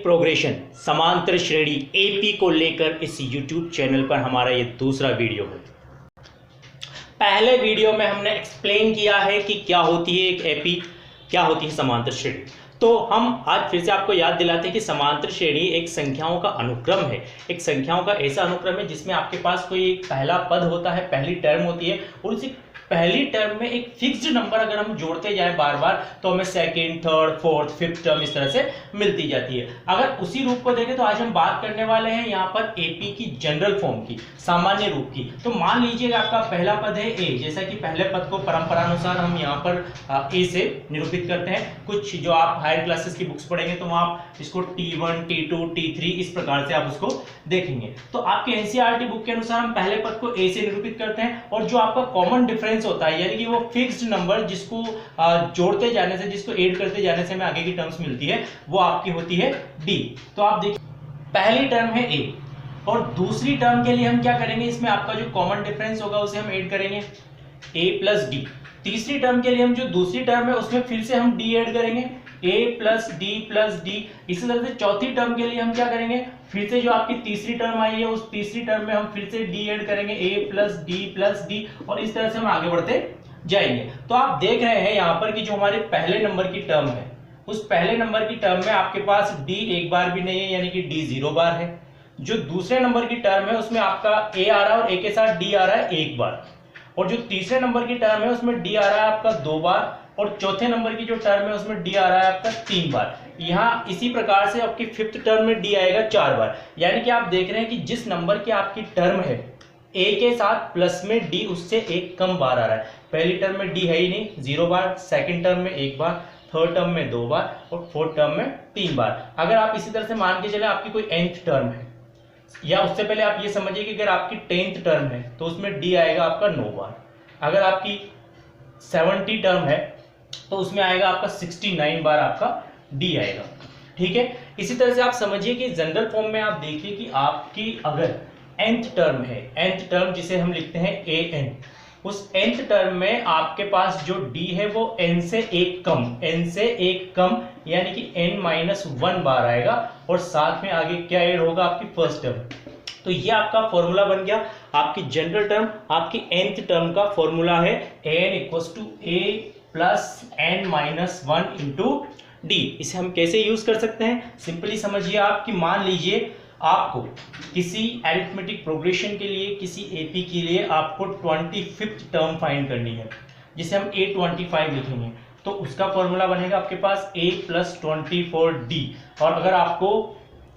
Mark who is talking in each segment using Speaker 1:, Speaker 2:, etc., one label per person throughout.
Speaker 1: Progression समांतर श्रेणी AP को लेकर इस यूट्यूब चैनल पर हमारा ये दूसरा वीडियो है। पहले वीडियो में हमने एक्सप्लेन किया है कि क्या होती है एक एपी, क्या होती है समांतर श्रेणी। तो हम आज फिर से आपको याद दिलाते हैं कि समांतर श्रेणी एक संख्याओं का अनुक्रम है, एक संख्याओं का ऐसा अनुक्रम है जिसमें आपके पास कोई एक पहला पद होता है, पहली टर्म होती है और उसी पहली टर्म में एक फिक्स्ड नंबर अगर हम जोड़ते जाएं बार बार तो हमें second, third, fourth, fifth term इस तरह से मिलती जाती है। अगर उसी रूप को देखें तो आज हम बात करने वाले हैं यहाँ पर एपी की जनरल फॉर्म की, सामान्य रूप की। तो मान लीजिए आपका पहला पद है ए, जैसा कि पहले पद को परंपरानुसार हम यहाँ पर ए से निरूपित करते हैं। कुछ जो आप हायर क्लासेस की बुक्स पढ़ेंगे तो वहाँ आप इसको T1, T2, T3 इस प्रकार से आप उसको देखेंगे। तो आपके एनसीईआरटी बुक के अनुसार हम पहले पद को ए से निरूपित करते हैं और जो आपका कॉमन डिफरेंस होता है यानी कि वो फिक्स्ड नंबर जिसको जोड़ते जाने से, जिसको ऐड करते जाने से हमें आगे की टर्म्स मिलती है, वो आपकी होती है डी। तो आप देखिए पहली टर्म है ए और दूसरी टर्म के लिए हम क्या करेंगे, इसमें आपका जो कॉमन डिफरेंस होगा उसे हम ऐड करेंगे a प्लस डी। तीसरी टर्म के लिए हम जो दूसरी टर्म है उसमें फिर से हम डी ऐड करेंगे a प्लस डी। इसी तरह से चौथी टर्म के लिए हम क्या करेंगे, फिर से जो आपकी तीसरी टर्म आई है उस तीसरी टर्म में हम फिर से डी ऐड करेंगे a प्लस डी और इस तरह से हम आगे बढ़ते जाएंगे। तो आप देख रहे हैं यहाँ पर कि जो हमारे पहले नंबर की टर्म है उस पहले नंबर की टर्म में आपके पास डी एक बार भी नहीं है यानी कि डी 0 बार है। जो दूसरे नंबर की टर्म है उसमें आपका a आ रहा है और a के साथ d आ रहा है एक बार, और जो तीसरे नंबर की टर्म है उसमें d आ रहा है आपका 2 बार, और चौथे नंबर की जो टर्म है उसमें d आ रहा है आपका 3 बार। यहाँ इसी प्रकार से आपकी फिफ्थ टर्म में d आएगा 4 बार। यानी कि आप देख रहे हैं कि जिस नंबर की आपकी टर्म है a के साथ प्लस में d उससे एक कम बार आ रहा है। पहली टर्म में d है ही नहीं 0 बार, सेकंड टर्म में 1 बार, थर्ड टर्म में 2 बार और फोर्थ टर्म में 3 बार। अगर आप इसी तरह से मान के चले आपकी कोई nth टर्म है, या उससे पहले आप ये समझिए कि अगर आपकी 10th टर्म है तो उसमें d आएगा आपका 9 बार। अगर आपकी 70 टर्म है तो उसमें आएगा आपका 69 बार आपका d आएगा। ठीक है, इसी तरह से आप समझिए कि जनरल फॉर्म में आप देखिए कि आपकी अगर nth टर्म है, nth टर्म जिसे हम लिखते हैं an, उस nth टर्म में आपके पास जो d है वो n से एक कम यानी कि n-1 बार आएगा और साथ में आगे क्या ऐड होगा, आपकी फर्स्ट टर्म। तो ये आपका फॉर्मूला बन गया, आपकी जनरल टर्म, आपकी nth टर्म का फॉर्मूला है an = a plus n-1 into D. इसे हम कैसे यूज कर सकते हैं, सिंपली समझिए आप कि मान लीजिए आपको किसी अरिथमेटिक प्रोग्रेशन के लिए, किसी एपी के लिए आपको 25th टर्म फाइंड करनी है जिसे हम a25 लिखेंगे। तो उसका फॉर्मूला बनेगा आपके पास a + 24d। और अगर आपको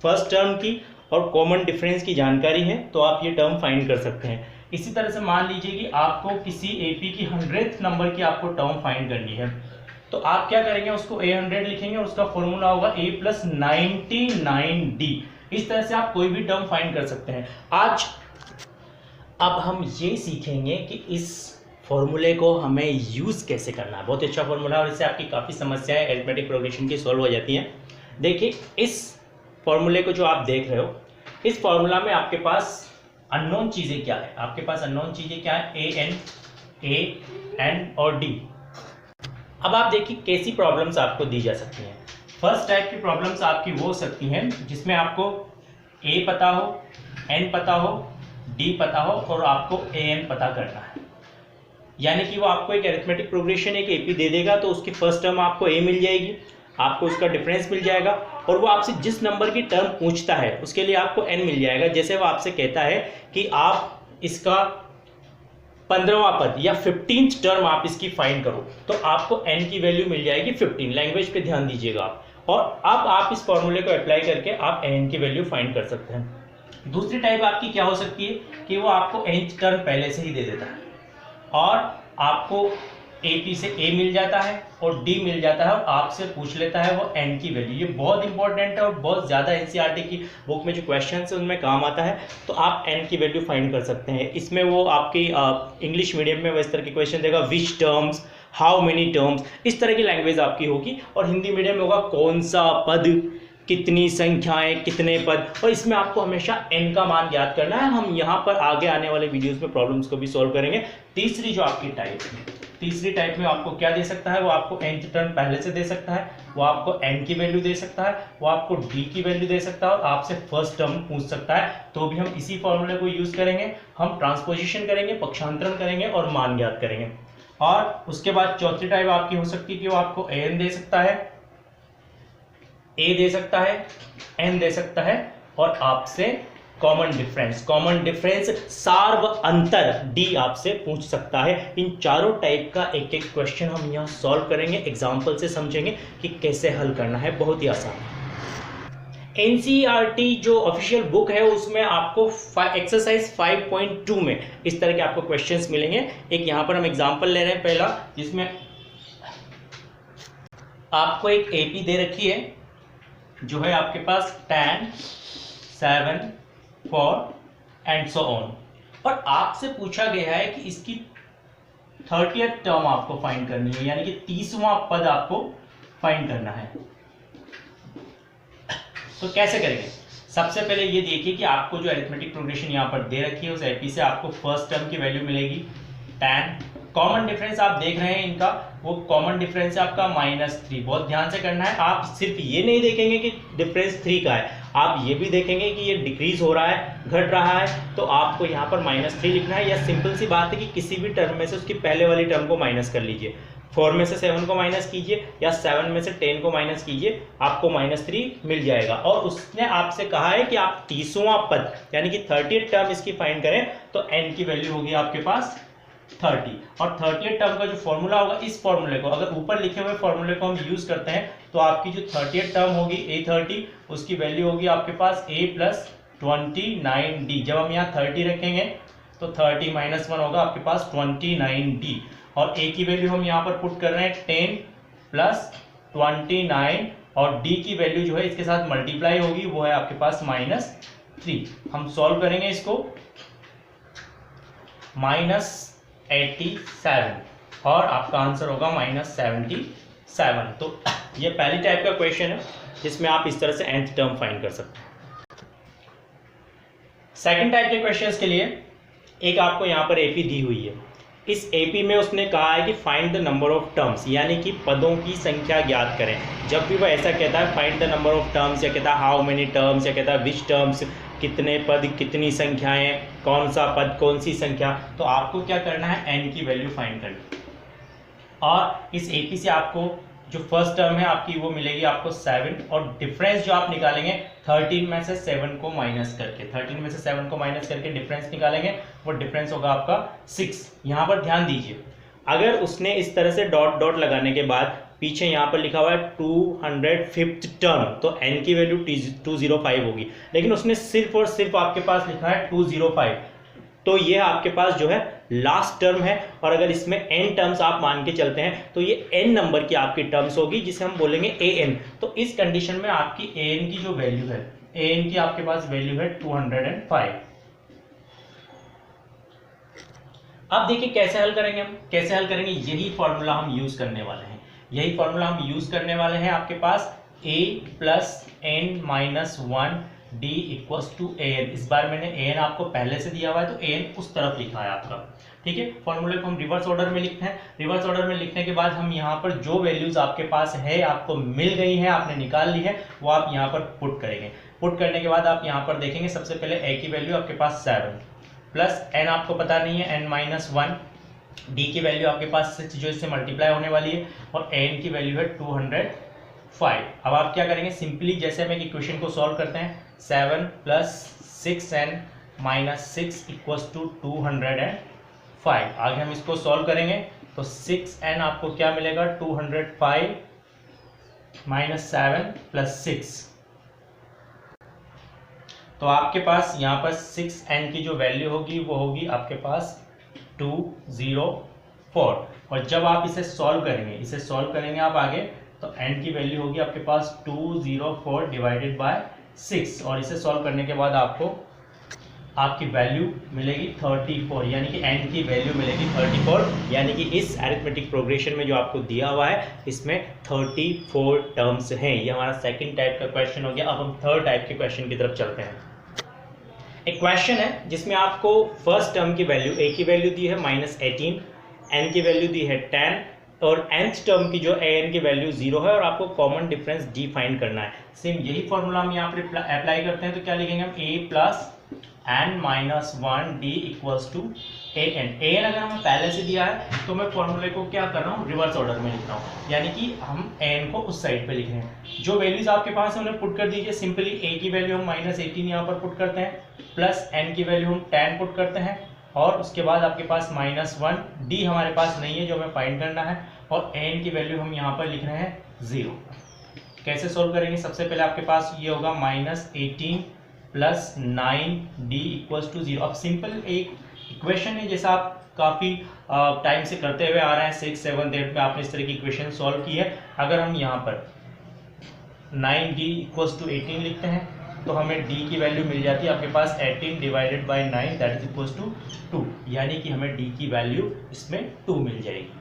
Speaker 1: फर्स्ट टर्म की और कॉमन डिफरेंस की जानकारी है तो आप ये टर्म फाइंड कर सकते हैं। इसी तरह से मान लीजिए कि आपको किसी एपी की 100th नंबर की आपको टर्म फाइंड करनी है तो आप क्या करेंगे, उसको a100 लिखेंगे और उसका फॉर्मूला होगा a + 99d। इस तरह से आप कोई भी टर्म फाइंड कर सकते हैं। अब हम ये सीखेंगे कि इस फॉर्मूले को हमें यूज कैसे करना है। बहुत अच्छा फॉर्मूला है और इससे आपकी काफ़ी समस्याएं अरिथमेटिक प्रोग्रेशन की सॉल्व हो जाती हैं। देखिए इस फॉर्मूले को जो आप देख रहे हो, इस फॉर्मूला में आपके पास अननोन चीज़ें क्या है, आपके पास अननोन चीज़ें क्या है, a n और d। अब आप देखिए कैसी प्रॉब्लम्स आपको दी जा सकती हैं। फर्स्ट टाइप की प्रॉब्लम्स आपकी वो हो सकती हैं जिसमें आपको a पता हो, n पता हो, d पता हो और आपको an पता करना है। यानी कि वो आपको एक अरिथमेटिक प्रोग्रेशन एक एपी दे देगा तो उसकी फर्स्ट टर्म आपको a मिल जाएगी, आपको उसका डिफरेंस मिल जाएगा और वो आपसे जिस नंबर की टर्म पूछता है उसके लिए आपको n मिल जाएगा। जैसे वो आपसे कहता है कि आप इसका 15वां पद या 15th टर्म आप इसकी फाइंड करो तो आपको n की वैल्यू मिल जाएगी 15। लैंग्वेज पे ध्यान दीजिएगा आप। और अब आप इस फॉर्मूले को अप्लाई करके आप n की वैल्यू फाइंड कर सकते हैं। दूसरी टाइप आपकी क्या हो सकती है कि वो आपको nth टर्म पहले से ही दे देता है और आपको AP से A मिल जाता है और D मिल जाता है और आपसे पूछ लेता है वो n की वैल्यू। ये बहुत इंपॉर्टेंट है और बहुत ज़्यादा एनसीईआरटी की बुक में जो क्वेश्चन है उनमें काम आता है। तो आप n की वैल्यू फाइंड कर सकते हैं। इसमें वो आपकी इंग्लिश मीडियम में वो इस तरह के क्वेश्चन देगा, विच टर्म्स, हाउ मेनी टर्म्स, इस तरह की लैंग्वेज आपकी होगी। और हिंदी मीडियम में होगा कौन सा पद, कितनी संख्याएं, कितने पद, और इसमें आपको हमेशा n का मान याद करना है। हम यहाँ पर आगे आने वाले वीडियोस में प्रॉब्लम्स को भी सॉल्व करेंगे। तीसरी जो आपकी टाइप है, तीसरी टाइप में आपको क्या दे सकता है, वो आपको nth टर्म पहले से दे सकता है, वो आपको n की वैल्यू दे सकता है, वो आपको d की वैल्यू दे सकता है, और आपसे फर्स्ट टर्म पूछ सकता है। तो भी हम इसी फॉर्मूले को यूज करेंगे, हम ट्रांसपोजिशन करेंगे, पक्षांतरण करेंगे और मान ज्ञात करेंगे। और उसके बाद चौथी टाइप आपकी हो सकती है कि वो आपको an दे सकता है, a दे सकता है, n दे सकता है, और आपसे कॉमन डिफरेंस सार्व अंतर d आपसे पूछ सकता है। इन चारों टाइप का एक एक क्वेश्चन हम यहाँ सॉल्व करेंगे, एग्जांपल से समझेंगे कि कैसे हल करना है, बहुत ही आसान है। एनसीईआरटी जो ऑफिशियल बुक है उसमें आपको एक्सरसाइज 5.2 में इस तरह के आपको क्वेश्चंस मिलेंगे। एक यहाँ पर हम एग्जांपल ले रहे हैं पहला, जिसमें आपको एक एपी दे रखी है जो है आपके पास 10, 7, 4 एंड सो ऑन, और आपसे पूछा गया है कि इसकी 30th टर्म आपको फाइंड करनी है, यानी कि 30वां पद आपको फाइंड करना है। तो कैसे करेंगे? सबसे पहले ये देखिए कि आपको जो अरिथमेटिक प्रोग्रेशन यहाँ पर दे रखी है उस एपी से आपको फर्स्ट टर्म की वैल्यू मिलेगी 10। कॉमन डिफरेंस आप देख रहे हैं इनका, वो कॉमन डिफरेंस है आपका -3। बहुत ध्यान से करना है, आप सिर्फ ये नहीं देखेंगे कि डिफरेंस 3 का है, आप ये भी देखेंगे कि ये डिक्रीज हो रहा है, घट रहा है, तो आपको यहाँ पर -3 लिखना है। या सिंपल सी बात है कि किसी भी टर्म में से उसकी पहले वाली टर्म को माइनस कर लीजिए। 4 में से 7 को माइनस कीजिए या 7 में से 10 को माइनस कीजिए, आपको -3 मिल जाएगा। और उसने आपसे कहा है कि आप 30वां पद यानी कि 30th टर्म इसकी फाइंड करें, तो n की वैल्यू होगी आपके पास 30। और 30th टर्म का जो फॉर्मूला होगा, इस फॉर्मूले को अगर ऊपर लिखे हुए फॉर्मूले को हम यूज करते हैं तो आपकी जो 30th टर्म होगी a30, उसकी वैल्यू होगी आपके पास a + 29d। जब हम यहाँ 30 रखेंगे तो 30 - 1 होगा आपके पास 29d, और a की वैल्यू हम यहाँ पर पुट कर रहे हैं 10 + 29, और d की वैल्यू जो है इसके साथ मल्टीप्लाई होगी, वो है आपके पास -3। हम सॉल्व करेंगे इसको, -87, और आपका आंसर होगा -77। तो ये पहली टाइप का क्वेश्चन है जिसमें आप इस तरह से nth टर्म फाइंड कर सकते हैं। सेकंड टाइप के क्वेश्चंस के लिए एक आपको यहाँ पर एपी दी हुई है। इस एपी में उसने कहा है कि find the number of terms, यानी कि पदों की संख्या ज्ञात करें। जब भी वह ऐसा कहता है find the number of terms, या कहता है हाउ मेनी टर्म्स, या कहता है विच टर्म्स, कितने पद, कितनी संख्याएं, कौन सा पद, कौन सी संख्या, तो आपको क्या करना है, n की वैल्यू फाइंड करनी। और इस एपी से आपको जो फर्स्ट टर्म है आपकी वो मिलेगी आपको 7, और डिफरेंस जो आप निकालेंगे 13 में से 7 को माइनस करके, 13 में से 7 को माइनस करके डिफरेंस निकालेंगे, वो डिफरेंस होगा आपका 6। यहाँ पर ध्यान दीजिए, अगर उसने इस तरह से डॉट डॉट लगाने के बाद पीछे यहाँ पर लिखा हुआ है 205th टर्म, तो n की वैल्यू 205 होगी, लेकिन उसने सिर्फ और सिर्फ आपके पास लिखा है 205, तो ये आपके पास जो है लास्ट टर्म है। और अगर इसमें n टर्म्स आप मान के चलते हैं तो ये n नंबर की आपकी टर्म्स होगी, जिसे हम बोलेंगे an। तो इस कंडीशन में आपकी an की जो वैल्यू है, an की आपके पास वैल्यू है 205। अब देखिए कैसे हल करेंगे हम, कैसे हल करेंगे, यही फॉर्मूला हम यूज करने वाले हैं, यही फॉर्मूला हम यूज करने वाले हैं। आपके पास a + n - 1 d = an। इस बार मैंने an आपको पहले से दिया हुआ है, तो an उस तरफ लिखा है आपका, ठीक है। फॉर्मूले को हम रिवर्स ऑर्डर में लिखते हैं। रिवर्स ऑर्डर में लिखने के बाद हम यहाँ पर जो वैल्यूज आपके पास है, आपको मिल गई है, आपने निकाल ली है, वो आप यहाँ पर पुट करेंगे। पुट करने के बाद आप यहाँ पर देखेंगे, सबसे पहले a की वैल्यू आपके पास 7 प्लस n आपको पता नहीं है n - 1, d की वैल्यू आपके पास 6 जो इससे मल्टीप्लाई होने वाली है, और n की वैल्यू है 205। अब आप क्या करेंगे, सिंपली जैसे हम एक इक्वेशन को सॉल्व करते हैं, 7 + 6n - 6 = 205। आगे हम इसको सॉल्व करेंगे तो 6n आपको क्या मिलेगा, 205 - 7 + 6, तो आपके पास यहाँ पर 6n की जो वैल्यू होगी वो होगी आपके पास 204। और जब आप इसे सॉल्व करेंगे आप आगे, तो n की वैल्यू होगी आपके पास 204 / 6, और इसे सॉल्व करने के बाद आपको आपकी वैल्यू मिलेगी 34, यानी कि n की वैल्यू मिलेगी 34, यानी कि इस अरिथमेटिक प्रोग्रेशन में जो आपको दिया हुआ है इसमें 34 टर्म्स हैं। ये हमारा सेकंड टाइप का क्वेश्चन हो गया। अब हम थर्ड टाइप के क्वेश्चन की तरफ चलते हैं। एक क्वेश्चन है जिसमें आपको फर्स्ट टर्म की वैल्यू a की वैल्यू दी है -18, n की वैल्यू दी है 10 और nth टर्म की जो an की वैल्यू 0 है और आपको कॉमन डिफरेंस d फाइंड करना है। सेम यही फॉर्मूला हम यहाँ पर अप्लाई करते हैं, तो क्या लिखेंगे हम a plus n minus 1 d equals to an अगर हमें पहले से दिया है तो मैं फॉर्मूले को क्या कर रहा हूँ, रिवर्स ऑर्डर में लिख रहा हूँ, यानी कि हम an को उस साइड पे लिख रहे हैं। जो वैल्यूज आपके पास है उन्हें पुट कर दीजिए। सिंपली a की वैल्यू हम -18 यहाँ पर पुट करते हैं, प्लस n की वैल्यू हम 10 पुट करते हैं और उसके बाद आपके पास -1 d हमारे पास नहीं है जो हमें फाइंड करना है और an की वैल्यू हम यहाँ पर लिख रहे हैं 0। कैसे सोल्व करेंगे? सबसे पहले आपके पास ये होगा -18 प्लस 9d इक्वल्स टू 0। अब सिंपल एक इक्वेशन है जैसा आप काफ़ी टाइम से करते हुए आ रहे हैं, 6, 7, 8 में आपने इस तरह की इक्वेशन सॉल्व की है। अगर हम यहाँ पर 9d इक्वल्स टू 18 लिखते हैं तो हमें d की वैल्यू मिल जाती है आपके पास 18 divided by 9 that is equals to 2, यानी कि हमें d की वैल्यू इसमें 2 मिल जाएगी।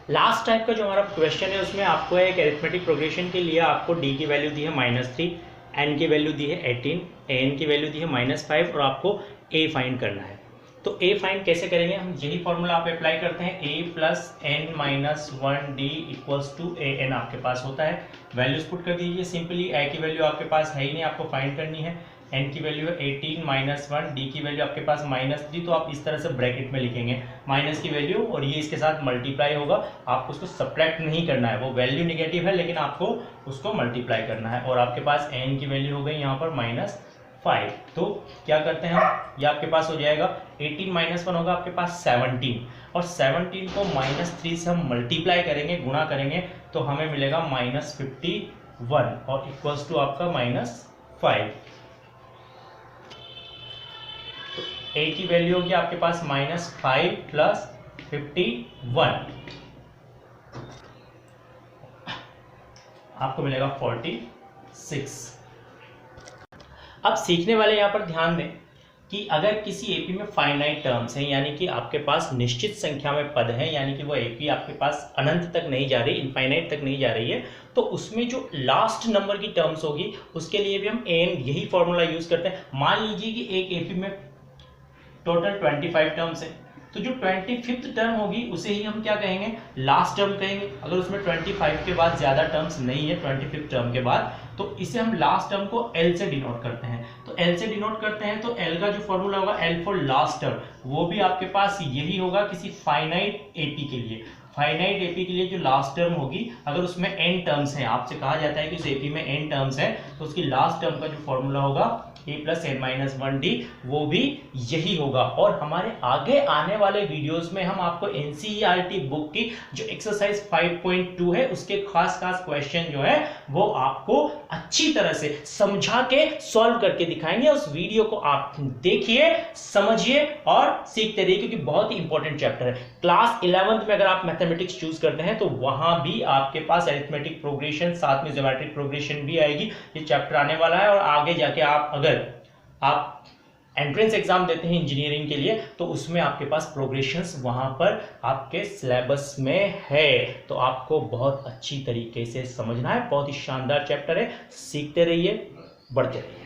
Speaker 1: लास्ट टाइप का जो हमारा क्वेश्चन है उसमें आपको एक अरिथमेटिक प्रोग्रेशन के लिए आपको d की वैल्यू दी है -3, n की वैल्यू दी है 18, an की वैल्यू दी है -5 और आपको a फाइंड करना है। तो a फाइंड कैसे करेंगे? हम यही फॉर्मूला आप अप्लाई करते हैं, a plus n minus 1d equals to an आपके पास होता है। वैल्यूज पुट कर दीजिए। सिंपली a की वैल्यू आपके पास है ही नहीं, आपको फाइंड करनी है। n की वैल्यू है 18 माइनस 1, d की वैल्यू आपके पास -3, तो आप इस तरह से ब्रैकेट में लिखेंगे माइनस की वैल्यू और ये इसके साथ मल्टीप्लाई होगा। आपको उसको सब्ट्रैक्ट नहीं करना है, वो वैल्यू निगेटिव है लेकिन आपको उसको मल्टीप्लाई करना है और आपके पास n की वैल्यू हो गई यहाँ पर -5। तो क्या करते हैं हम, ये आपके पास हो जाएगा 18 माइनस 1 होगा आपके पास 17 और 17 को -3 से हम मल्टीप्लाई करेंगे, गुणा करेंगे तो हमें मिलेगा -51 और इक्वल्स टू आपका -5। तो a की वैल्यू होगी आपके पास -5 प्लस 51, आपको मिलेगा 46। अब सीखने वाले यहाँ पर ध्यान दें कि अगर किसी एपी में फाइनाइट टर्म्स हैं, यानी कि आपके पास निश्चित संख्या में पद हैं, यानी कि वो एपी आपके पास अनंत तक नहीं जा रही, इनफाइनाइट तक नहीं जा रही है, तो उसमें जो लास्ट नंबर की टर्म्स होगी उसके लिए भी हम एन यही फॉर्मूला यूज करते हैं। मान लीजिए कि एक एपी में टोटल 25 टर्म्स है, तो जो 25th टर्म होगी उसे ही हम क्या कहेंगे, लास्ट टर्म कहेंगे। अगर उसमें 25 के बाद ज्यादा टर्म्स नहीं है 25th टर्म के बाद, तो इसे हम लास्ट टर्म को L से डिनोट करते हैं। तो L से डिनोट करते हैं तो L का जो फॉर्मूला होगा L फॉर लास्ट टर्म, वो भी आपके पास यही होगा किसी फाइनाइट एपी के लिए। फाइनाइट एपी के लिए जो लास्ट टर्म होगी, अगर उसमें n टर्म्स हैं, आपसे कहा जाता है कि उस एपी में n टर्म्स हैं, तो उसकी लास्ट टर्म का जो फॉर्मूला होगा a plus n minus 1d, वो भी यही होगा। और हमारे आगे आने वाले वीडियोस में हम आपको एनसीईआरटी बुक की जो एक्सरसाइज 5.2 है उसके खास क्वेश्चन जो है वो आपको अच्छी तरह से समझा के सॉल्व करके दिखाएंगे। उस वीडियो को आप देखिए, समझिए और सीखते रहिए, क्योंकि बहुत ही इंपॉर्टेंट चैप्टर है। क्लास 11th में अगर आप मैथमेटिक्स चूज करते हैं तो वहां भी आपके पास अरिथमेटिक प्रोग्रेशन साथ में ज्योमेट्रिक प्रोग्रेशन भी आएगी। ये चैप्टर आने वाला है और आगे जाके आप एंट्रेंस एग्जाम देते हैं इंजीनियरिंग के लिए, तो उसमें आपके पास प्रोग्रेशंस वहां पर आपके सिलेबस में है, तो आपको बहुत अच्छी तरीके से समझना है। बहुत ही शानदार चैप्टर है, सीखते रहिए, बढ़ते रहिए।